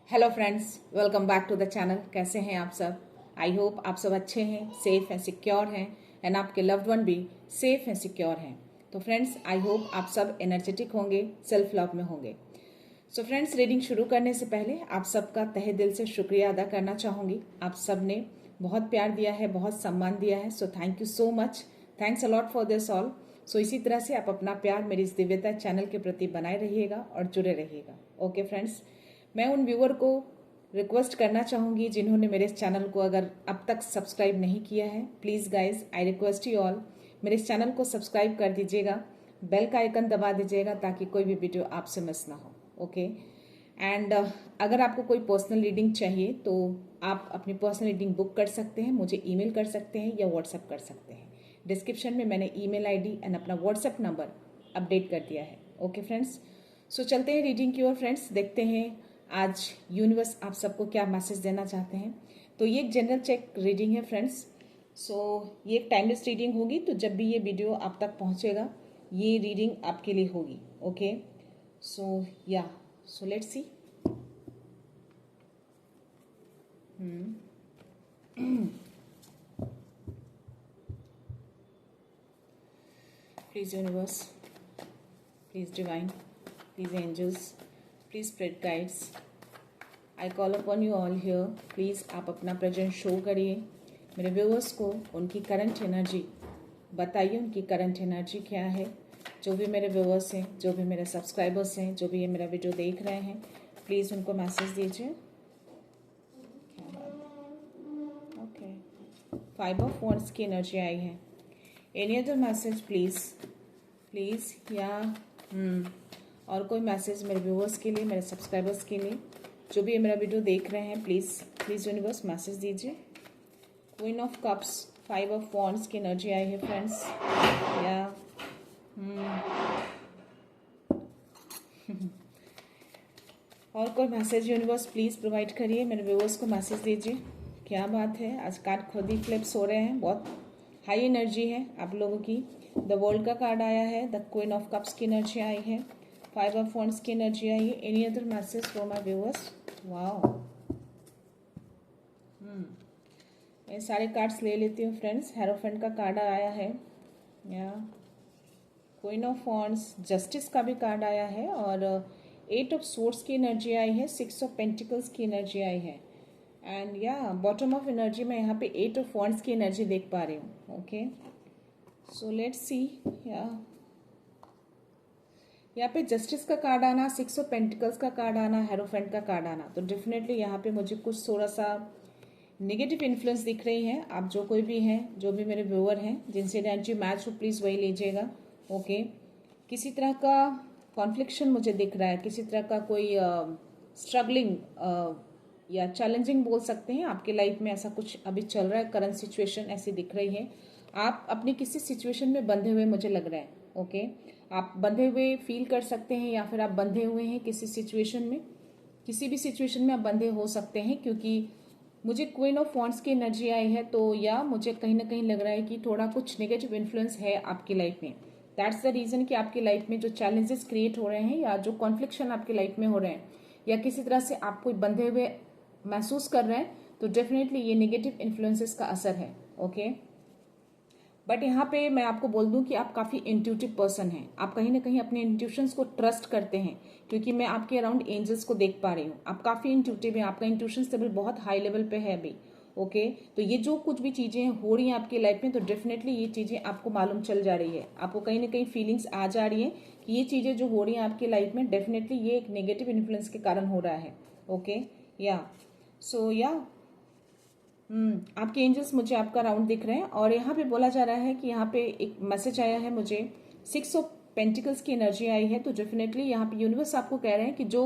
Hello friends, welcome back to the channel. कैसे हैं आप सब? आई होप आप सब अच्छे हैं, सेफ हैं, सिक्योर हैं एंड आपके लव्ड वन भी सेफ हैं, सिक्योर हैं। तो फ्रेंड्स, आई होप आप सब एनर्जेटिक होंगे, सेल्फ लव में होंगे। सो फ्रेंड्स, रीडिंग शुरू करने से पहले आप सबका तहे दिल से शुक्रिया अदा करना चाहूँगी। आप सब ने बहुत प्यार दिया है, बहुत सम्मान दिया है, so thank you so much. Thanks a lot for this all. So इसी तरह से आप अपना प्यार मेरी इस दिव्यता चैनल के प्रति बनाए रहिएगा और जुड़े रहिएगा। ओके फ्रेंड्स, मैं उन व्यूअर को रिक्वेस्ट करना चाहूँगी जिन्होंने मेरे इस चैनल को अगर अब तक सब्सक्राइब नहीं किया है, please guys I request you all, मेरे इस चैनल को सब्सक्राइब कर दीजिएगा, बेल का आइकन दबा दीजिएगा ताकि कोई भी वीडियो आपसे मिस ना हो। ओके एंड अगर आपको कोई पर्सनल रीडिंग चाहिए तो आप अपनी पर्सनल रीडिंग बुक कर सकते हैं, मुझे ईमेल कर सकते हैं या व्हाट्सएप कर सकते हैं। डिस्क्रिप्शन में मैंने ईमेल आईडी एंड अपना व्हाट्सएप नंबर अपडेट कर दिया है। ओके फ्रेंड्स, सो चलते हैं रीडिंग की ओर। फ्रेंड्स, देखते हैं आज यूनिवर्स आप सबको क्या मैसेज देना चाहते हैं। तो ये एक जनरल चेक रीडिंग है फ्रेंड्स। सो ये एक टाइमलेस रीडिंग होगी, तो जब भी ये वीडियो आप तक पहुंचेगा ये रीडिंग आपके लिए होगी। Okay so let's see. Please universe, please divine, please angels, please spirit guides, I call upon you all here. Please आप अपना प्रेजेंस शो करिए मेरे व्यूअर्स को, उनकी करंट एनर्जी बताइए, उनकी करंट एनर्जी क्या है। जो भी मेरे व्यूअर्स हैं, जो भी मेरे सब्सक्राइबर्स हैं, जो भी ये मेरा वीडियो देख रहे हैं, प्लीज़ उनको मैसेज दीजिए। ओके, 5 ऑफ वॉन्ड्स की एनर्जी आई है। एनी अदर मैसेज प्लीज़ या और कोई मैसेज मेरे व्यूअर्स के लिए, मेरे सब्सक्राइबर्स के लिए, जो भी मेरा वीडियो देख रहे हैं, प्लीज़ यूनिवर्स मैसेज दीजिए। Queen of cups, 5 of wands की एनर्जी आई है फ्रेंड्स। या और कोई मैसेज यूनिवर्स प्लीज़ प्रोवाइड करिए, मेरे व्यूअर्स को मैसेज दीजिए। क्या बात है, आज कार्ड खुद ही फ्लिप्स हो रहे हैं, बहुत हाई एनर्जी है आप लोगों की। द वर्ल्ड का कार्ड आया है, द क्वीन ऑफ कप्स की एनर्जी आई है, 5 ऑफ वॉन्ड्स की एनर्जी आई है। Any other message for my viewers? Wow, मैं सारे कार्ड्स ले लेती हूँ फ्रेंड्स। हेरोफेंट का कार्ड आया है, या क्वीन ऑफ वॉन्ड्स, जस्टिस का भी कार्ड आया है, और 8 ऑफ सोर्ड्स की एनर्जी आई है, 6 ऑफ पेंटिकल्स की एनर्जी आई है, एंड या बॉटम ऑफ एनर्जी में यहाँ पे 8 ऑफ वॉन्ड्स की एनर्जी देख पा रही हूँ। ओके सो लेट्स सी। यहाँ पे जस्टिस का कार्ड आना, 6 ऑफ पेंटिकल्स का कार्ड आना, हेरोफेंट का कार्ड आना, तो डेफिनेटली यहाँ पे मुझे कुछ थोड़ा सा नेगेटिव इन्फ्लुएंस दिख रही है। आप जो कोई भी हैं, जो भी मेरे व्यूअर हैं, जिनसे एनर्जी मैच हो, प्लीज़ वही लीजिएगा। ओके, किसी तरह का कॉन्फ्लिक्शन मुझे दिख रहा है, किसी तरह का कोई स्ट्रगलिंग या चैलेंजिंग बोल सकते हैं आपके लाइफ में, ऐसा कुछ अभी चल रहा है। करंट सिचुएशन ऐसी दिख रही है, आप अपनी किसी सिचुएशन में बंधे हुए मुझे लग रहा है। ओके, आप बंधे हुए फील कर सकते हैं, या फिर आप बंधे हुए हैं किसी सिचुएशन में, किसी भी सिचुएशन में आप बंधे हो सकते हैं, क्योंकि मुझे क्वीन ऑफ वॉन्ड्स की एनर्जी आई है। तो या मुझे कहीं ना कहीं लग रहा है कि थोड़ा कुछ नेगेटिव इन्फ्लुएंस है आपकी लाइफ में। दैट्स द रीज़न कि आपकी लाइफ में जो चैलेंजेस क्रिएट हो रहे हैं, या जो कॉन्फ्लिक्शन आपकी लाइफ में हो रहे हैं, या किसी तरह से आप कोई बंधे हुए महसूस कर रहे हैं, तो डेफिनेटली ये नेगेटिव इन्फ्लुएंसेस का असर है। ओके, बट यहाँ पे मैं आपको बोल दूं कि आप काफ़ी इंट्यूटिव पर्सन हैं, आप कहीं ना कहीं अपने इंट्यूशंस को ट्रस्ट करते हैं, क्योंकि मैं आपके अराउंड एंजल्स को देख पा रही हूँ। आप काफ़ी इंट्यूटिव हैं, आपका इंट्यूशन लेवल बहुत हाई लेवल पे है अभी। ओके, तो ये जो कुछ भी चीज़ें हो रही हैं आपकी लाइफ में, तो डेफिनेटली ये चीज़ें आपको मालूम चल जा रही है, आपको कहीं ना कहीं फीलिंग्स आ जा रही है कि ये चीज़ें जो हो रही हैं आपकी लाइफ में, डेफिनेटली ये एक नेगेटिव इन्फ्लुएंस के कारण हो रहा है। ओके, या सो आपके एंजल्स मुझे आपका राउंड दिख रहे हैं, और यहाँ पे बोला जा रहा है कि यहाँ पे एक मैसेज आया है मुझे, 6 ऑफ पेंटिकल्स की एनर्जी आई है। तो डेफिनेटली यहाँ पे यूनिवर्स आपको कह रहे हैं कि जो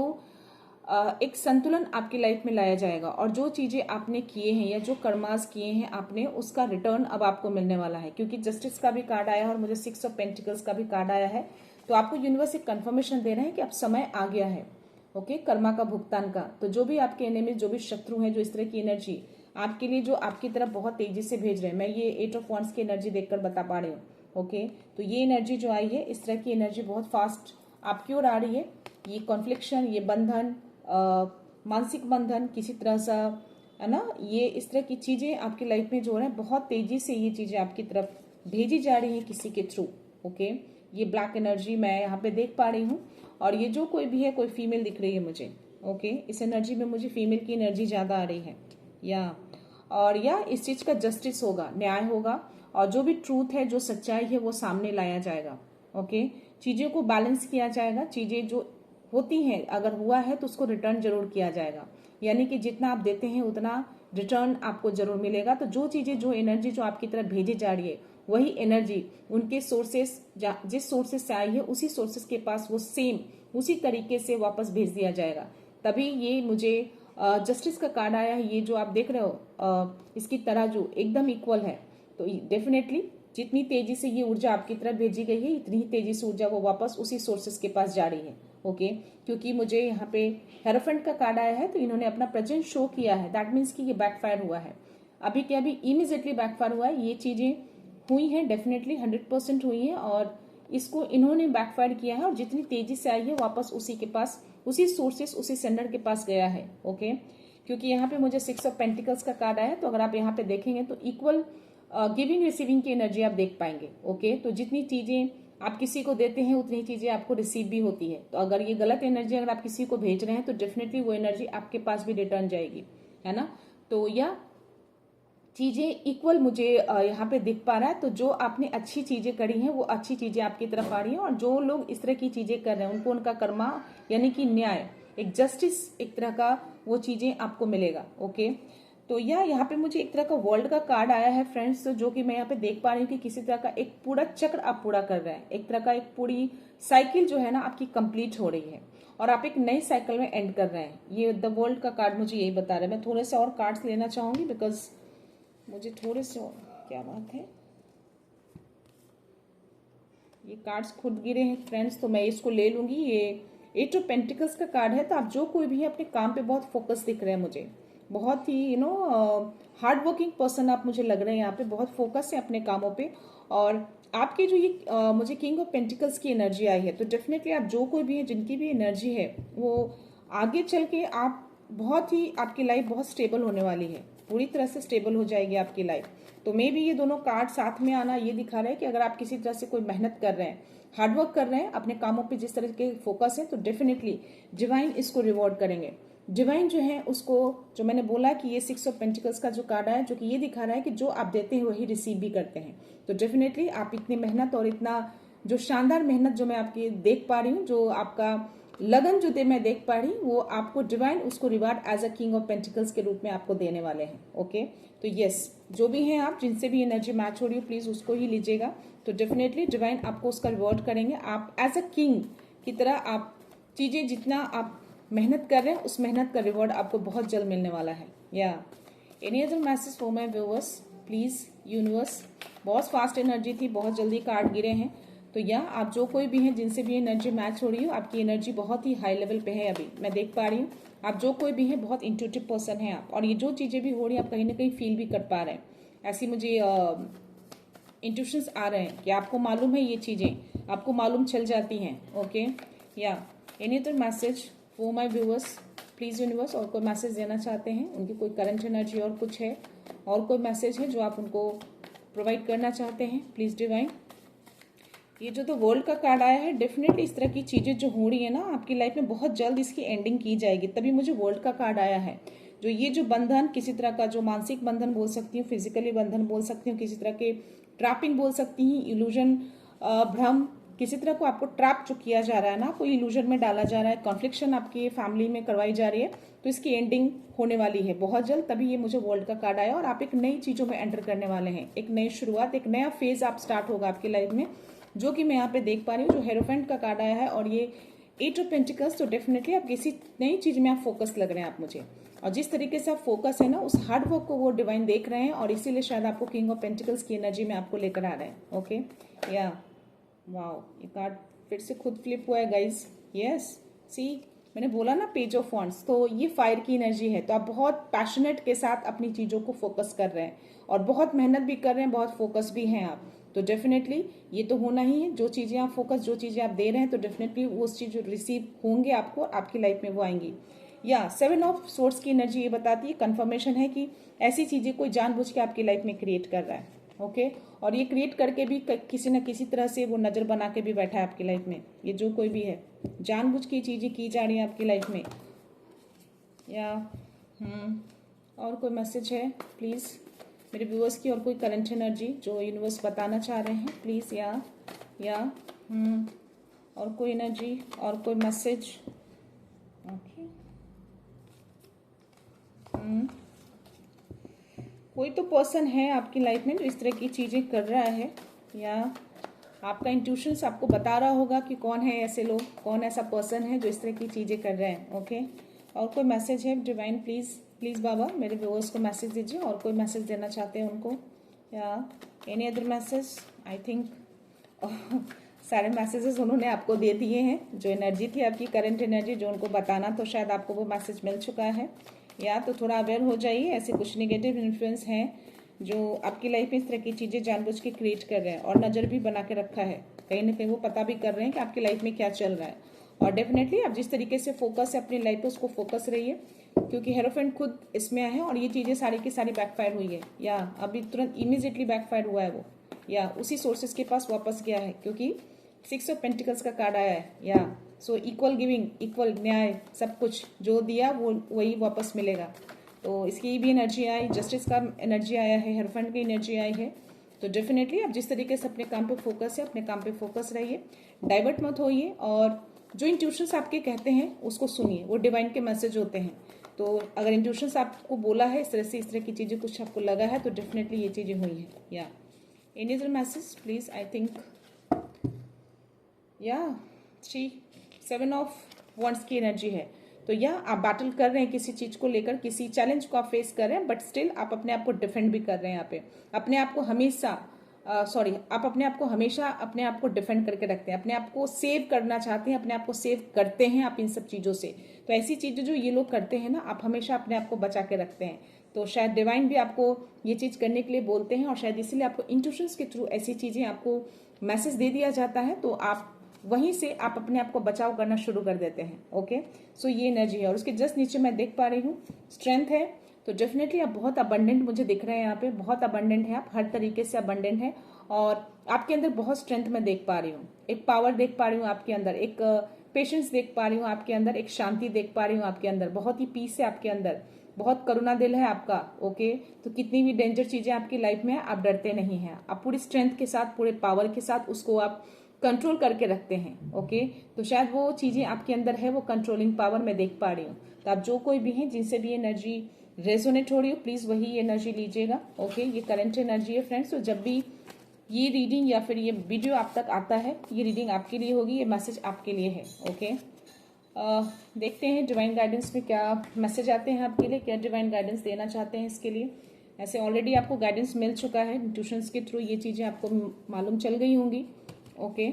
एक संतुलन आपकी लाइफ में लाया जाएगा, और जो चीज़ें आपने किए हैं या जो कर्मास किए हैं आपने, उसका रिटर्न अब आपको मिलने वाला है। क्योंकि जस्टिस का भी कार्ड आया है और मुझे 6 ऑफ पेंटिकल्स का भी कार्ड आया है, तो आपको यूनिवर्स एक कन्फर्मेशन दे रहे हैं कि अब समय आ गया है। ओके, कर्मा का भुगतान का। तो जो भी आपके एनिमी, जो भी शत्रु हैं, जो इस तरह की एनर्जी आपके लिए, जो आपकी तरफ बहुत तेजी से भेज रहे हैं, मैं ये 8 ऑफ वॉन्ड्स की एनर्जी देखकर बता पा रही हूँ। ओके, तो ये एनर्जी जो आई है, इस तरह की एनर्जी बहुत फास्ट आपकी ओर आ रही है। ये कॉन्फ्लिक्शन, ये बंधन, मानसिक बंधन किसी तरह सा, है ना, ये इस तरह की चीजें आपकी लाइफ में जो हो रहा है, बहुत तेजी से ये चीजें आपकी तरफ भेजी जा रही है किसी के थ्रू। ओके, ये ब्लैक एनर्जी मैं यहाँ पे देख पा रही हूँ। और ये जो कोई भी है, कोई फीमेल दिख रही है मुझे। ओके, इस एनर्जी में मुझे फीमेल की एनर्जी ज्यादा आ रही है। या इस चीज का जस्टिस होगा, न्याय होगा, और जो भी ट्रूथ है, जो सच्चाई है, वो सामने लाया जाएगा। ओके, चीजें को बैलेंस किया जाएगा। चीजें जो होती हैं, अगर हुआ है तो उसको रिटर्न जरूर किया जाएगा। यानी कि जितना आप देते हैं उतना रिटर्न आपको जरूर मिलेगा। तो जो चीजें, जो एनर्जी जो आपकी तरफ भेजी जा रही है, वही एनर्जी उनके सोर्सेस, जिस सोर्सेस से आई है उसी सोर्सेस के पास वो सेम उसी तरीके से वापस भेज दिया जाएगा। तभी ये मुझे जस्टिस का कार्ड आया है। ये जो आप देख रहे हो, इसकी तराजू एकदम इक्वल है। तो डेफिनेटली जितनी तेजी से ये ऊर्जा आपकी तरफ भेजी गई है, इतनी ही तेजी से ऊर्जा वो वापस उसी सोर्सेस के पास जा रही है। ओके, क्योंकि मुझे यहाँ पे हेरोफेंट का कार्ड आया है, तो इन्होंने अपना प्रेजेंस शो किया है। दैट मीन्स कि ये बैकफायर हुआ है। अभी के अभी इमीजिएटली बैकफायर हुआ है। ये चीजें हुई हैं, डेफिनेटली 100% हुई हैं, और इसको इन्होंने बैकफायर किया है। और जितनी तेजी से आई है, वापस उसी के पास, उसी सोर्सेस, उसी सेंडर के पास गया है। ओके, क्योंकि यहाँ पे मुझे 6 ऑफ पेंटिकल्स का कार्ड आया है। तो अगर आप यहाँ पे देखेंगे तो इक्वल गिविंग रिसीविंग की एनर्जी आप देख पाएंगे। ओके, तो जितनी चीजें आप किसी को देते हैं, उतनी चीजें आपको रिसीव भी होती है। तो अगर ये गलत एनर्जी अगर आप किसी को भेज रहे हैं, तो डेफिनेटली वो एनर्जी आपके पास भी रिटर्न जाएगी, है ना। तो यह चीजें इक्वल मुझे यहाँ पे दिख पा रहा है। तो जो आपने अच्छी चीजें करी हैं, वो अच्छी चीजें आपकी तरफ आ रही हैं। और जो लोग इस तरह की चीजें कर रहे हैं, उनको उनका कर्मा, यानी कि न्याय, एक जस्टिस, एक तरह का वो चीजें आपको मिलेगा। ओके, तो यहाँ पे मुझे एक तरह का वर्ल्ड का कार्ड आया है फ्रेंड्स। तो जो कि मैं यहाँ पे देख पा रही हूँ कि किसी तरह का एक पूरा चक्र आप पूरा कर रहे हैं। एक तरह का एक पूरी साइकिल जो है ना आपकी कंप्लीट हो रही है, और आप एक नई साइकिल में एंड कर रहे हैं। ये द वर्ल्ड का कार्ड मुझे यही बता रहा है। मैं थोड़े से और कार्ड्स लेना चाहूंगी, बिकॉज मुझे थोड़े से और, क्या बात है, ये कार्ड्स खुद गिरे हैं फ्रेंड्स, तो मैं इसको ले लूंगी। ये 8 ऑफ पेंटिकल्स का कार्ड है। तो आप जो कोई भी है, अपने काम पे बहुत फोकस दिख रहे हैं मुझे। बहुत ही हार्ड वर्किंग पर्सन आप मुझे लग रहे हैं। यहाँ पे बहुत फोकस है अपने कामों पे। और आपकी जो ये मुझे किंग ऑफ पेंटिकल्स की एनर्जी आई है, तो डेफिनेटली आप जो कोई भी है, जिनकी भी एनर्जी है, वो आगे चल के आप बहुत ही, आपकी लाइफ बहुत स्टेबल होने वाली है। पूरी तरह से स्टेबल हो जाएगी आपकी लाइफ। तो मे भी ये दोनों कार्ड साथ में आना ये दिखा रहा है कि अगर आप किसी तरह से कोई मेहनत कर रहे हैं, हार्डवर्क कर रहे हैं, अपने कामों पे जिस तरह के फोकस है, तो डेफिनेटली डिवाइन इसको रिवॉर्ड करेंगे। डिवाइन जो है उसको, जो मैंने बोला कि ये 6 ऑफ पेंटिकल्स का जो कार्ड है, जो कि ये दिखा रहा है कि जो आप देते हैं वही रिसीव भी करते हैं। तो डेफिनेटली आप इतनी मेहनत और इतना जो शानदार मेहनत जो मैं आपकी देख पा रही हूँ, जो आपका लगन जो मैं देख पा रही हूँ, वो आपको डिवाइन उसको reward as a king of pentacles के रूप में आपको देने वाले हैं। ओके, तो यस, जो भी हैं आप, जिनसे भी एनर्जी मैच हो रही हो, प्लीज उसको ही लीजिएगा। तो डेफिनेटली डिवाइन आपको उसका रिवॉर्ड करेंगे। आप एज अ किंग की तरह आप चीजें, जितना आप मेहनत कर रहे हैं, उस मेहनत का रिवॉर्ड आपको बहुत जल्द मिलने वाला है। या any other message for my viewers please. Universe, बहुत फास्ट एनर्जी थी, बहुत जल्दी कार्ड गिरे हैं। तो आप जो कोई भी हैं, जिनसे भी एनर्जी मैच हो रही हो, आपकी एनर्जी बहुत ही हाई लेवल पे है। अभी मैं देख पा रही हूँ आप जो कोई भी है, बहुत इंट्यूटिव पर्सन है आप। और ये जो चीजें भी हो रही हैं, आप कहीं ना कहीं फील भी कर पा रहे हैं। ऐसी मुझे इंट्यूशंस आ रहे हैं कि आपको मालूम है, ये चीजें आपको मालूम चल जाती हैं। ओके, या any other message for my viewers please universe. और कोई मैसेज देना चाहते हैं, उनकी कोई करंट एनर्जी और कुछ है, और कोई मैसेज है जो आप उनको प्रोवाइड करना चाहते हैं, प्लीज डिवाइन। ये जो तो वर्ल्ड का कार्ड आया है, डेफिनेटली इस तरह की चीजें जो हो रही है ना आपकी लाइफ में, बहुत जल्द इसकी एंडिंग की जाएगी। तभी मुझे वर्ल्ड का कार्ड आया है। जो ये जो बंधन, किसी तरह का जो मानसिक बंधन बोल सकती हूँ, फिजिकली बंधन बोल सकती हूँ, किसी तरह के ट्रैपिंग बोल सकती हूँ, इल्यूजन, भ्रम, किसी तरह को आपको ट्रैप जो किया जा रहा है ना, कोई इल्यूजन में डाला जा रहा है, कॉन्फ्लिक्शन आपकी फैमिली में करवाई जा रही है, तो इसकी एंडिंग होने वाली है बहुत जल्द। तभी ये मुझे वर्ल्ड का कार्ड आया, और आप एक नई चीजों में एंटर करने वाले हैं। एक नई शुरुआत, एक नया फेज आप स्टार्ट होगा आपकी लाइफ में, जो कि मैं यहाँ पे देख पा रही हूँ। जो हेरोफेंट का कार्ड आया है और ये 8 ऑफ पेंटिकल्स, तो डेफिनेटली आप किसी नई चीज में आप फोकस लग रहे हैं आप मुझे। और जिस तरीके से आप फोकस है ना, उस हार्ड वर्क को वो डिवाइन देख रहे हैं, और इसीलिए शायद आपको किंग ऑफ पेंटिकल्स की एनर्जी में आपको लेकर आ रहे हैं। ओके, या वाओ, ये कार्ड फिर से खुद फ्लिप हुआ है गाइज। यस, सी, मैंने बोला ना, पेज ऑफ वॉन्ड्स, तो ये फायर की एनर्जी है। तो आप बहुत पैशनेट के साथ अपनी चीजों को फोकस कर रहे हैं, और बहुत मेहनत भी कर रहे हैं, बहुत फोकस भी हैं आप। तो डेफिनेटली ये तो होना ही है। जो चीजें आप फोकस, जो चीजें आप दे रहे हैं, तो डेफिनेटली वो चीज जो रिसीव होंगे आपको, आपकी लाइफ में वो आएंगी। या 7 ऑफ सोर्स की एनर्जी ये बताती है, कंफर्मेशन है कि ऐसी चीजें कोई जानबूझ के आपकी लाइफ में क्रिएट कर रहा है। ओके, और ये क्रिएट करके भी किसी न किसी तरह से वो नजर बना के भी बैठा है आपकी लाइफ में। ये जो कोई भी है, जानबूझ के चीजें की जा रही है आपकी लाइफ में। या और कोई मैसेज है प्लीज मेरे व्यूअर्स की, और कोई करंट एनर्जी जो यूनिवर्स बताना चाह रहे हैं प्लीज। या और कोई एनर्जी और कोई मैसेज। ओके, कोई तो पर्सन है आपकी लाइफ में जो इस तरह की चीजें कर रहा है, या आपका इंट्यूशंस आपको बता रहा होगा कि कौन है ऐसे लोग, कौन ऐसा पर्सन है जो इस तरह की चीजें कर रहे हैं। ओके, और कोई मैसेज है डिवाइन, प्लीज प्लीज बाबा मेरे व्यूअर्स को मैसेज दीजिए, और कोई मैसेज देना चाहते हैं उनको, या any other message. I think सारे मैसेजेस उन्होंने आपको दे दिए हैं। जो एनर्जी थी आपकी करंट एनर्जी जो उनको बताना, तो शायद आपको वो मैसेज मिल चुका है। या तो थोड़ा अवेयर हो जाइए, ऐसे कुछ नेगेटिव इन्फ्लुएंस हैं जो आपकी लाइफ में इस तरह की चीज़ें जानबूझ के क्रिएट कर रहे हैं, और नज़र भी बना के रखा है। कहीं ना कहीं वो पता भी कर रहे हैं कि आपकी लाइफ में क्या चल रहा है। और डेफिनेटली आप जिस तरीके से फोकस है अपनी लाइफ पे, उसको फोकस रहिए, क्योंकि हेरोफेंट खुद इसमें है और ये चीज़ें सारी की सारी बैकफायर हुई है, या अभी तुरंत इमीजिएटली बैकफायर हुआ है वो, या उसी सोर्सेज के पास वापस गया है, क्योंकि 6 ऑफ पेंटिकल्स का कार्ड आया है। या सो इक्वल गिविंग, इक्वल न्याय, सब कुछ जो दिया वो वही वापस मिलेगा। तो इसकी भी एनर्जी आई, जस्टिस का एनर्जी आया है, हेरोफेंट की एनर्जी आई है। तो डेफिनेटली आप जिस तरीके से अपने काम पे फोकस है, अपने काम पे फोकस रहिए, डाइवर्ट मत होइए, और जो इंट्यूशंस आपके कहते हैं उसको सुनिए, वो डिवाइन के मैसेज होते हैं। तो अगर इंट्यूशंस आपको बोला है इस तरह से, इस तरह की चीज़ें कुछ आपको लगा है, तो डेफिनेटली ये चीज़ें हुई हैं। या any other message please. I think या 7 ऑफ वॉन्ड्स की एनर्जी है। तो या आप बैटल कर रहे हैं किसी चीज को लेकर, किसी चैलेंज को आप फेस कर रहे हैं, बट स्टिल आप अपने आप को डिफेंड भी कर रहे हैं। यहाँ पे अपने आप को हमेशा आप अपने आप को हमेशा अपने आप को डिफेंड करके रखते हैं, अपने आप को सेव करना चाहते हैं, अपने आप को सेव करते हैं आप इन सब चीज़ों से। तो ऐसी चीज़ें जो ये लोग करते हैं ना, आप हमेशा अपने आप को बचा के रखते हैं। तो शायद डिवाइन भी आपको ये चीज़ करने के लिए बोलते हैं, और शायद इसीलिए आपको इंट्यूशंस के थ्रू ऐसी चीज़ें आपको मैसेज दे दिया जाता है, तो आप वहीं से आप अपने आप को बचाव करना शुरू कर देते हैं। ओके, सो ये एनर्जी है। और उसके जस्ट नीचे मैं देख पा रही हूँ स्ट्रेंथ है। तो डेफिनेटली आप बहुत अबंडेंट मुझे दिख रहे हैं, यहाँ पे बहुत अबंडेंट है, आप हर तरीके से अबंडेंट है, और आपके अंदर बहुत स्ट्रेंथ मैं देख पा रही हूँ, एक पावर देख पा रही हूँ आपके अंदर, एक पेशेंस देख पा रही हूँ आपके अंदर, एक शांति देख पा रही हूँ आपके अंदर, बहुत ही पीस है आपके अंदर, बहुत करुणा दिल है आपका। ओके, तो कितनी भी डेंजर चीजें आपकी लाइफ में है, आप डरते नहीं हैं, आप पूरी स्ट्रेंथ के साथ, पूरे पावर के साथ उसको आप कंट्रोल करके रखते हैं। ओके, तो शायद वो चीजें आपके अंदर है, वो कंट्रोलिंग पावर मैं देख पा रही हूँ। तो आप जो कोई भी हैं जिनसे भी एनर्जी रेजोनेट हो रही हो, प्लीज वही एनर्जी लीजिएगा। ओके, ये करंट एनर्जी है फ्रेंड्स। तो जब भी ये रीडिंग या फिर ये वीडियो आप तक आता है, ये रीडिंग आपके लिए होगी, ये मैसेज आपके लिए है। ओके, देखते हैं डिवाइन गाइडेंस में क्या मैसेज आते हैं आपके लिए, क्या डिवाइन गाइडेंस देना चाहते हैं इसके लिए। ऐसे ऑलरेडी आपको गाइडेंस मिल चुका है इंट्यूशंस के थ्रू, ये चीज़ें आपको मालूम चल गई होंगी। ओके,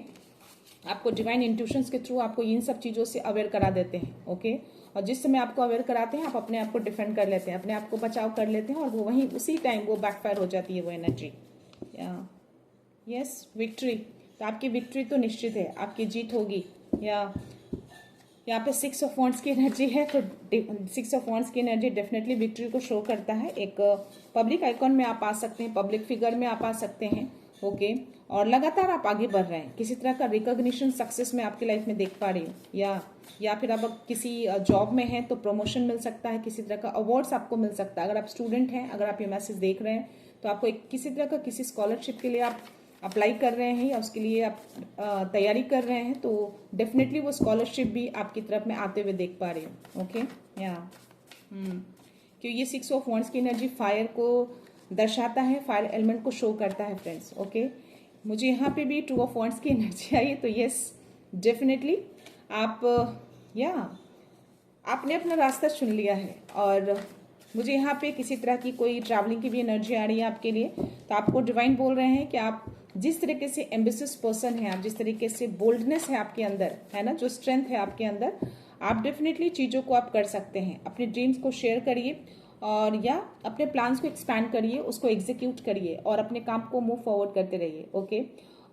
आपको डिवाइन इंट्यूशंस के थ्रू आपको इन सब चीज़ों से अवेयर करा देते हैं। ओके, और जिस समय आपको अवेयर कराते हैं, आप अपने आप को डिफेंड कर लेते हैं, अपने आप को बचाव कर लेते हैं, और वो वहीं उसी टाइम वो बैकफायर हो जाती है वो एनर्जी। Yes, victory. तो आपकी विक्ट्री तो निश्चित है, आपकी जीत होगी। या यहाँ पे 6 ऑफ वॉन्ड्स की एनर्जी है, तो 6 ऑफ वॉन्ड्स की एनर्जी डेफिनेटली विक्ट्री को शो करता है। एक पब्लिक आइकॉन में आप आ सकते हैं, पब्लिक फिगर में आप आ सकते हैं। ओके, और लगातार आप आगे बढ़ रहे हैं, किसी तरह का रिकॉग्निशन सक्सेस में आपकी लाइफ में देख पा रही हूँ। या फिर आप किसी जॉब में हैं तो प्रमोशन मिल सकता है, किसी तरह का अवार्ड्स आपको मिल सकता है। अगर आप स्टूडेंट हैं, अगर आप ये मैसेज देख रहे हैं, तो आपको एक किसी तरह का किसी स्कॉलरशिप के लिए आप अप्लाई कर रहे हैं, या उसके लिए आप तैयारी कर रहे हैं, तो डेफिनेटली वो स्कॉलरशिप भी आपकी तरफ में आते हुए देख पा रही हूँ। ओके, क्योंकि ये 6 ऑफ वॉन्ड्स की एनर्जी फायर को दर्शाता है, फायर एलिमेंट को शो करता है फ्रेंड्स। ओके, मुझे यहाँ पे भी 2 ऑफ वॉन्ड्स की एनर्जी आई है, तो यस डेफिनेटली आप आपने अपना रास्ता चुन लिया है। और मुझे यहाँ पे किसी तरह की कोई ट्रैवलिंग की भी एनर्जी आ रही है आपके लिए। तो आपको डिवाइन बोल रहे हैं कि आप जिस तरीके से एम्बिशियस पर्सन है, आप जिस तरीके से बोल्डनेस है आपके अंदर, है ना, जो स्ट्रेंथ है आपके अंदर, आप डेफिनेटली चीज़ों को आप कर सकते हैं। अपने ड्रीम्स को शेयर करिए, और या अपने प्लान्स को एक्सपैंड करिए, उसको एग्जीक्यूट करिए, और अपने काम को मूव फॉरवर्ड करते रहिए। ओके,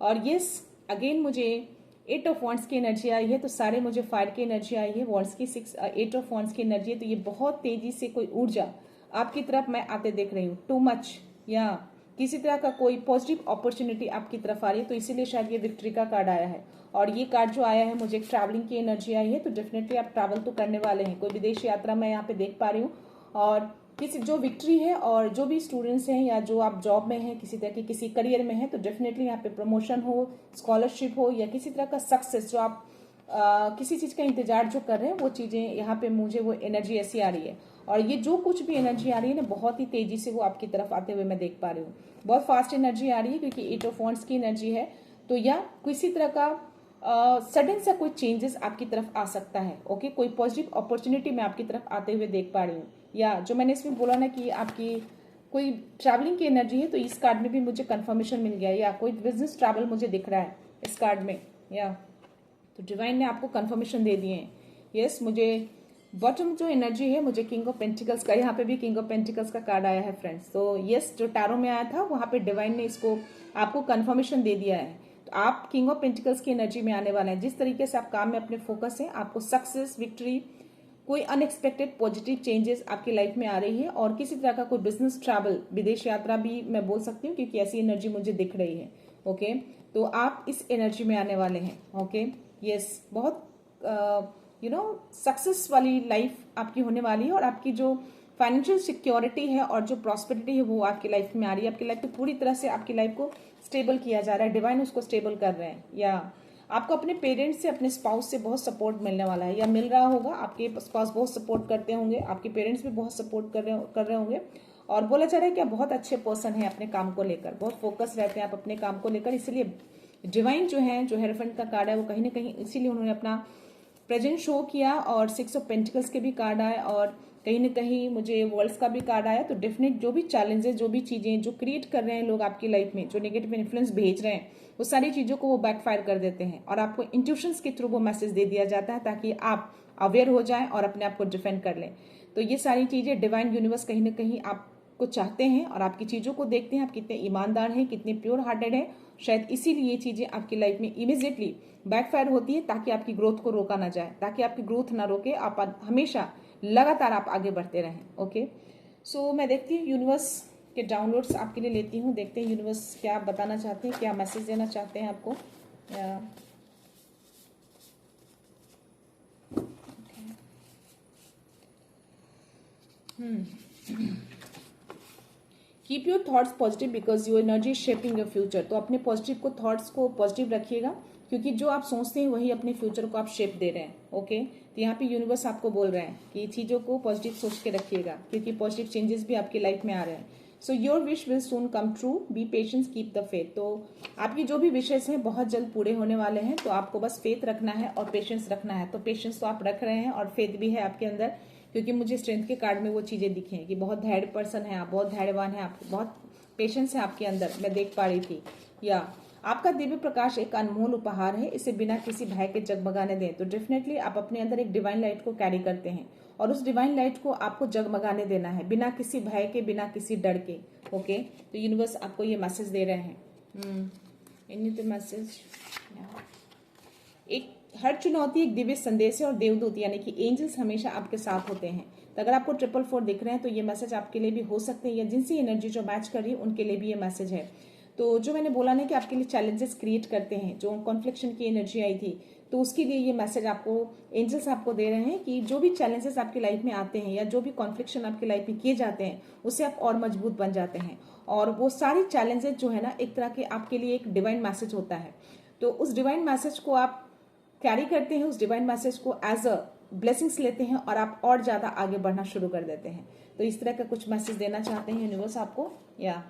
और यस अगेन मुझे 8 ऑफ वॉन्ड्स की एनर्जी आई है, तो सारे मुझे फायर की एनर्जी आई है। वॉन्ड्स की 8 ऑफ वॉन्ड्स की एनर्जी है, तो ये बहुत तेजी से कोई ऊर्जा आपकी तरफ मैं आते देख रही हूँ। टू मच या किसी तरह का कोई पॉजिटिव अपॉर्चुनिटी आपकी तरफ आ रही है, तो इसीलिए शायद ये विक्ट्री का कार्ड आया है। और ये कार्ड जो आया है मुझे एक ट्रैवलिंग की एनर्जी आई है, तो डेफिनेटली आप ट्रैवल तो करने वाले हैं, कोई विदेश यात्रा मैं यहाँ पे देख पा रही हूँ। और किसी जो विक्ट्री है, और जो भी स्टूडेंट्स हैं या जो आप जॉब में हैं, किसी तरह की किसी करियर में हैं, तो डेफिनेटली यहाँ पे प्रमोशन हो, स्कॉलरशिप हो, या किसी तरह का सक्सेस जो आप किसी चीज़ का इंतजार जो कर रहे हैं, वो चीज़ें यहाँ पे मुझे वो एनर्जी ऐसी आ रही है। और ये जो कुछ भी एनर्जी आ रही है ना, बहुत ही तेजी से वो आपकी तरफ आते हुए मैं देख पा रही हूँ। बहुत फास्ट एनर्जी आ रही है, क्योंकि 8 ऑफ वॉन्ड्स की एनर्जी है। तो या किसी तरह का सडन सा कोई चेंजेस आपकी तरफ आ सकता है। ओके, कोई पॉजिटिव अपॉर्चुनिटी मैं आपकी तरफ आते हुए देख पा रही हूँ। या जो मैंने इसमें बोला ना कि आपकी कोई ट्रैवलिंग की एनर्जी है, तो इस कार्ड में भी मुझे कंफर्मेशन मिल गया, या कोई बिजनेस ट्रैवल मुझे दिख रहा है इस कार्ड में। या तो डिवाइन ने आपको कंफर्मेशन दे दिए हैं। यस, मुझे बॉटम जो एनर्जी है, मुझे किंग ऑफ पेंटिकल्स का, यहाँ पे भी किंग ऑफ पेंटिकल्स का कार्ड आया है फ्रेंड्स। तो यस, जो टैरो में आया था वहां पे डिवाइन ने इसको आपको कंफर्मेशन दे दिया है। तो आप किंग ऑफ पेंटिकल्स की एनर्जी में आने वाले हैं। जिस तरीके से आप काम में अपने फोकस है, आपको सक्सेस, विक्ट्री, कोई अनएक्सपेक्टेड पॉजिटिव चेंजेस आपकी लाइफ में आ रही है। और किसी तरह का कोई बिजनेस ट्रैवल, विदेश यात्रा भी मैं बोल सकती हूँ, क्योंकि ऐसी एनर्जी मुझे दिख रही है। ओके, तो आप इस एनर्जी में आने वाले हैं। ओके, यस, बहुत सक्सेस वाली लाइफ आपकी होने वाली है। और आपकी जो फाइनेंशियल सिक्योरिटी है और जो प्रॉस्पेरिटी है, वो आपकी लाइफ में आ रही है। आपकी लाइफ को पूरी तरह से, आपकी लाइफ को स्टेबल किया जा रहा है, डिवाइन उसको स्टेबल कर रहे हैं। या आपको अपने पेरेंट्स से, अपने स्पाउस से बहुत सपोर्ट मिलने वाला है, या मिल रहा होगा। आपके स्पाउस बहुत सपोर्ट करते होंगे, आपके पेरेंट्स भी बहुत सपोर्ट कर रहे होंगे। और बोला जा रहा है कि आप बहुत अच्छे पर्सन हैं अपने काम को लेकर, बहुत फोकस रहते हैं आप अपने काम को लेकर। इसीलिए डिवाइन जो है, जो हेरोफेंट का कार्ड है, वो कहीं ना कहीं इसीलिए उन्होंने अपना प्रेजेंट शो किया। और 6 ऑफ पेंटिकल्स के भी कार्ड आए, और कहीं ना कहीं मुझे वर्ल्ड्स का भी कार्ड आया। तो डेफिनेट जो भी चैलेंजेस, जो भी चीजें जो क्रिएट कर रहे हैं लोग आपकी लाइफ में, जो नेगेटिव इन्फ्लुएंस भेज रहे हैं, वो सारी चीजों को वो बैकफायर कर देते हैं। और आपको इंट्यूशंस के थ्रू वो मैसेज दे दिया जाता है, ताकि आप अवेयर हो जाएं और अपने आप को डिफेंड कर लें। तो ये सारी चीजें डिवाइन यूनिवर्स कहीं ना कहीं आपको चाहते हैं, और आपकी चीजों को देखते हैं, आप कितने ईमानदार हैं, कितने प्योर हार्टेड हैं। शायद इसीलिए ये चीजें आपकी लाइफ में इमीडिएटली बैकफायर होती है, ताकि आपकी ग्रोथ को रोका ना जाए, ताकि आपकी ग्रोथ ना रोके, आप हमेशा लगातार आप आगे बढ़ते रहें। ओके, सो मैं देखती हूँ यूनिवर्स के डाउनलोड्स आपके लिए लेती हूँ। देखते हैं यूनिवर्स क्या बताना चाहते हैं, क्या मैसेज देना चाहते हैं आपको। Keep your thoughts positive because your energy shaping your future. तो अपने पॉजिटिव को, थॉट्स को पॉजिटिव रखिएगा, क्योंकि जो आप सोचते हैं वही अपने फ्यूचर को आप शेप दे रहे हैं। ओके, तो यहाँ पे यूनिवर्स आपको बोल रहे हैं कि चीज़ों को पॉजिटिव सोच के रखिएगा, क्योंकि पॉजिटिव चेंजेस भी आपकी लाइफ में आ रहे हैं। So your wish will soon come true, B patience, keep the faith. तो आपकी जो भी विशेष हैं बहुत जल्द पूरे होने वाले हैं। तो आपको बस फेथ रखना है और पेशेंस रखना है। तो पेशेंस तो आप रख रहे हैं, और फेथ भी है आपके अंदर, क्योंकि मुझे स्ट्रेंथ के कार्ड में वो चीजें दिखी हैं कि बहुत धैर्य पर्सन है आप, बहुत धैर्यवान है आप, बहुत पेशेंस है आपके अंदर, मैं देख पा रही थी। या आपका दिव्य प्रकाश एक अनमोल उपहार है, इसे बिना किसी भय के जगमगाने दें। तो डेफिनेटली आप अपने अंदर एक डिवाइन लाइट को कैरी करते हैं, और उस डिवाइन लाइट को आपको जगमगाने देना है, बिना किसी भय के, बिना किसी डर के। ओके, तो यूनिवर्स आपको ये मैसेज दे रहे हैं। मैसेज, एक हर चुनौती एक दिव्य संदेश है, और देवदूत यानी कि एंजल्स हमेशा आपके साथ होते हैं। तो अगर आपको 444 दिख रहे हैं, तो ये मैसेज आपके लिए भी हो सकते हैं, या जिनसी एनर्जी जो मैच कर रही है उनके लिए भी ये मैसेज है। तो जो मैंने बोला ना कि आपके लिए चैलेंजेस क्रिएट करते हैं, जो कॉन्फ्लिक्शन की एनर्जी आई थी, तो उसके लिए ये मैसेज आपको एंजल्स आपको दे रहे हैं कि जो भी चैलेंजेस आपकी लाइफ में आते हैं, या जो भी कॉन्फ्लिक्शन आपकी लाइफ में किए जाते हैं, उससे आप और मजबूत बन जाते हैं। और वो सारी चैलेंजेस जो है ना, एक तरह के आपके लिए एक डिवाइन मैसेज होता है। तो उस डिवाइन मैसेज को आप कैरी करते हैं, उस डिवाइन मैसेज को एज अ ब्लेसिंग्स लेते हैं, और आप और ज्यादा आगे बढ़ना शुरू कर देते हैं। तो इस तरह का कुछ मैसेज देना चाहते हैं यूनिवर्स आपको। या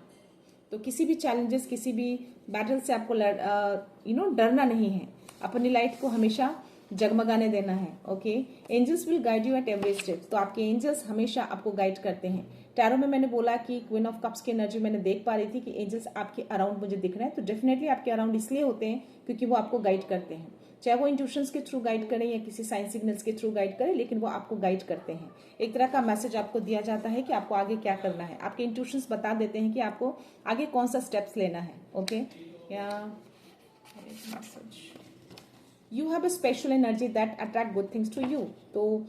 तो किसी भी चैलेंजेस, किसी भी बैटल से आपको डरना नहीं है, अपनी लाइट को हमेशा जगमगाने देना है। Okay, angels will guide you at every step. तो आपके एंजल्स हमेशा आपको गाइड करते हैं। टैरो में मैंने बोला कि क्वीन ऑफ कप्स की एनर्जी मैंने देख पा रही थी कि एंजल्स आपके अराउंड मुझे दिख रहे हैं। तो डेफिनेटली आपके अराउंड इसलिए होते हैं क्योंकि वो आपको गाइड करते हैं, चाहे वो इंट्यूशंस के थ्रू गाइड करें या किसी साइन सिग्नल्स के थ्रू गाइड करें, लेकिन वो आपको गाइड करते हैं। एक तरह का मैसेज आपको दिया जाता है कि आपको आगे क्या करना है। आपके इंट्यूशंस बता देते हैं कि आपको आगे कौन सा स्टेप्स लेना है। ओके, या message you have a special energy that attract good things to you. तो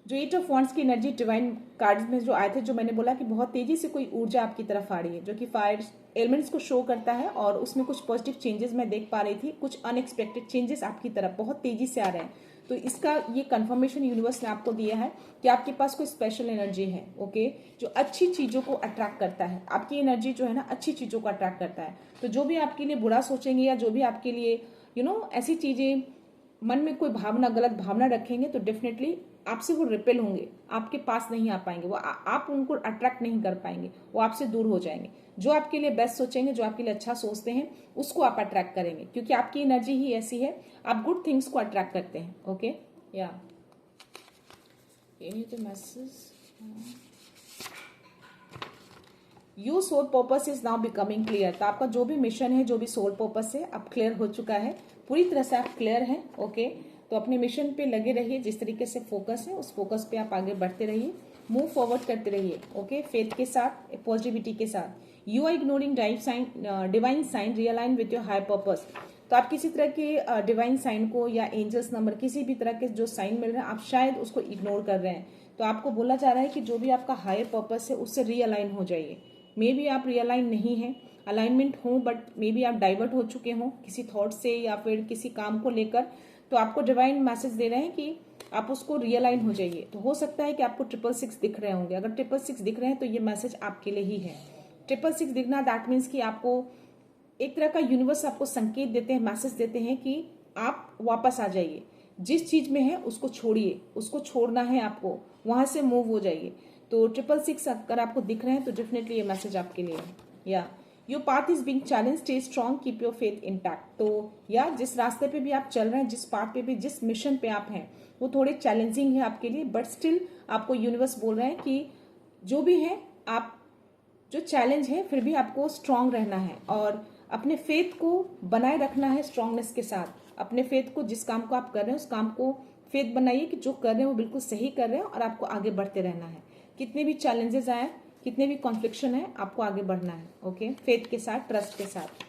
जो एट ऑफ वॉन्ड्स की एनर्जी डिवाइन कार्ड्स में जो आए थे, जो मैंने बोला कि बहुत तेजी से कोई ऊर्जा आपकी तरफ आ रही है, जो कि फायर एलिमेंट्स को शो करता है, और उसमें कुछ पॉजिटिव चेंजेस मैं देख पा रही थी, कुछ अनएक्सपेक्टेड चेंजेस आपकी तरफ बहुत तेजी से आ रहे हैं। तो इसका ये कंफर्मेशन यूनिवर्स ने आपको दिया है कि आपके पास कोई स्पेशल एनर्जी है, ओके, जो अच्छी चीजों को अट्रैक्ट करता है। आपकी एनर्जी जो है ना, अच्छी चीजों को अट्रैक्ट करता है। तो जो भी आपके लिए बुरा सोचेंगे या जो भी आपके लिए ऐसी चीजें मन में कोई भावना, गलत भावना रखेंगे, तो डेफिनेटली आपसे वो रिपेल होंगे, आपके पास नहीं आ पाएंगे, वो आप उनको अट्रैक्ट नहीं कर पाएंगे, वो आपसे दूर हो जाएंगे। जो आपके लिए बेस्ट सोचेंगे, जो आपके लिए अच्छा सोचते हैं, उसको आप अट्रैक्ट करेंगे, क्योंकि आपकी एनर्जी ही ऐसी है, आप गुड थिंग्स को अट्रैक्ट करते हैं। ओके, या message, your soul purpose is now becoming clear. तो आपका जो भी मिशन है, जो भी सोल पर्पस है, अब क्लियर हो चुका है, पूरी तरह से आप क्लियर हैं। ओके, तो अपने मिशन पे लगे रहिए, जिस तरीके से फोकस है उस फोकस पे आप आगे बढ़ते रहिए, मूव फॉरवर्ड करते रहिए। ओके, फेथ के साथ, पॉजिटिविटी के साथ। You are ignoring divine sign realign with your high purpose. तो आप किसी तरह के डिवाइन साइन को या एंजल्स नंबर, किसी भी तरह के जो साइन मिल रहे हैं, आप शायद उसको इग्नोर कर रहे हैं। तो आपको बोला जा रहा है कि जो भी आपका हायर पर्पस है उससे रियलाइन हो जाइए। मे बी आप रियलाइन नहीं है, अलाइनमेंट हो, बट मे बी आप डाइवर्ट हो चुके हो किसी थॉट से या फिर किसी काम को लेकर। तो आपको डिवाइन मैसेज दे रहे हैं कि आप उसको रियलाइन हो जाइए। तो हो सकता है कि आपको 666 दिख रहे होंगे। अगर 666 दिख रहे हैं तो ये मैसेज आपके लिए ही है। 666 दिखना दैट मीन्स कि आपको एक तरह का यूनिवर्स आपको संकेत देते हैं, मैसेज देते हैं कि आप वापस आ जाइए, जिस चीज में है उसको छोड़िए, उसको छोड़ना है आपको, वहां से मूव हो जाइए। तो 666 अगर आपको दिख रहे हैं तो डेफिनेटली ये मैसेज आपके लिए है। या your path is being challenge, stay strong, keep your faith intact. तो या जिस रास्ते पे भी आप चल रहे हैं, जिस पाथ पे भी, जिस मिशन पे आप हैं, वो थोड़े चैलेंजिंग है आपके लिए, बट स्टिल आपको यूनिवर्स बोल रहे हैं कि जो भी है, आप जो चैलेंज है फिर भी आपको स्ट्रांग रहना है और अपने फेथ को बनाए रखना है स्ट्रांगनेस के साथ। अपने फेथ को, जिस काम को आप कर रहे हैं उस काम को फेथ बनाइए कि जो कर रहे हैं वो बिल्कुल सही कर रहे हैं, और आपको आगे बढ़ते रहना है। कितने भी चैलेंजेस आए, कितने भी कॉन्फ्लिक्शन है, आपको आगे बढ़ना है। ओके, फेथ के साथ, ट्रस्ट के साथ।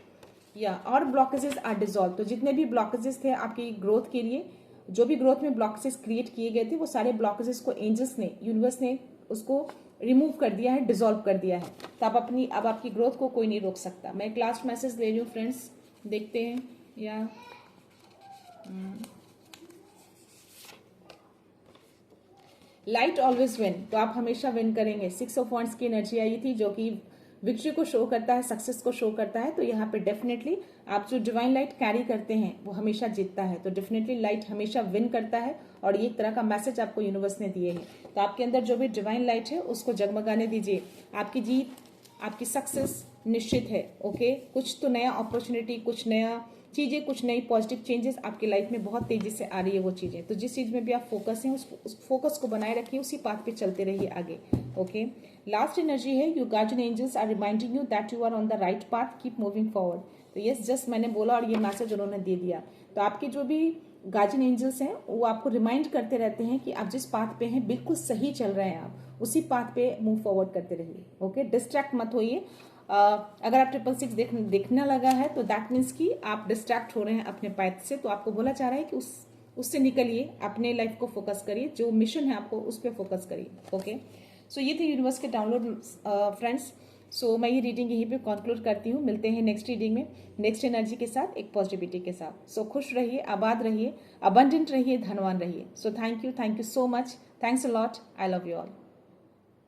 या और ब्लॉकेजेस आर डिजॉल्व। तो जितने भी ब्लॉकेजेस थे आपकी ग्रोथ के लिए, जो भी ग्रोथ में ब्लॉकेजेस क्रिएट किए गए थे, वो सारे ब्लॉकेजेस को एंजल्स ने, यूनिवर्स ने उसको रिमूव कर दिया है, डिसॉल्व कर दिया है। तो आप अब आपकी ग्रोथ को कोई नहीं रोक सकता। मैं एक लास्ट मैसेज ले रही हूँ फ्रेंड्स, देखते हैं। या लाइट ऑलवेज विन। तो आप हमेशा विन करेंगे। 6 ऑफ वॉन्ड्स की एनर्जी आई थी, जो कि विक्ट्री को शो करता है, सक्सेस को शो करता है। तो यहाँ पे डेफिनेटली आप जो डिवाइन लाइट कैरी करते हैं वो हमेशा जीतता है। तो डेफिनेटली लाइट हमेशा विन करता है, और ये एक तरह का मैसेज आपको यूनिवर्स ने दिए हैं। तो आपके अंदर जो भी डिवाइन लाइट है उसको जगमगाने दीजिए। आपकी जीत, आपकी सक्सेस निश्चित है। ओके, कुछ तो नया अपॉर्चुनिटी, कुछ नया चीजें, कुछ नई पॉजिटिव चेंजेस आपकी लाइफ में बहुत तेजी से आ रही है वो चीजें। तो जिस चीज में भी आप फोकस हैं, उस फोकस को बनाए रखिए, उसी पाथ पे चलते रहिए आगे। ओके, लास्ट एनर्जी है, you guardian angels are reminding you that you are on the right path, keep moving forward. तो यस, जस्ट मैंने बोला और ये मैसेज उन्होंने दे दिया। तो आपके जो भी गार्जियन एंजल्स हैं वो आपको रिमाइंड करते रहते हैं कि आप जिस पाथ पे हैं बिल्कुल सही चल रहे हैं, आप उसी पाथ पे मूव फॉरवर्ड करते रहिए। ओके, डिस्ट्रैक्ट मत होइए। अगर आप 666 देखने लगा है तो दैट मीन्स कि आप डिस्ट्रैक्ट हो रहे हैं अपने पाथ से। तो आपको बोला जा रहा है कि उससे निकलिए, अपने लाइफ को फोकस करिए, जो मिशन है आपको उस पर फोकस करिए। ओके, सो ये थे यूनिवर्स के डाउनलोड फ्रेंड्स। सो मैं ये रीडिंग यहीं पे कंक्लूड करती हूँ। मिलते हैं नेक्स्ट रीडिंग में, नेक्स्ट एनर्जी के साथ, एक पॉजिटिविटी के साथ। सो खुश रहिए, आबाद रहिए, अबंडेंट रहिए, धनवान रहिए। सो thank you so much, thanks a lot, I love you all.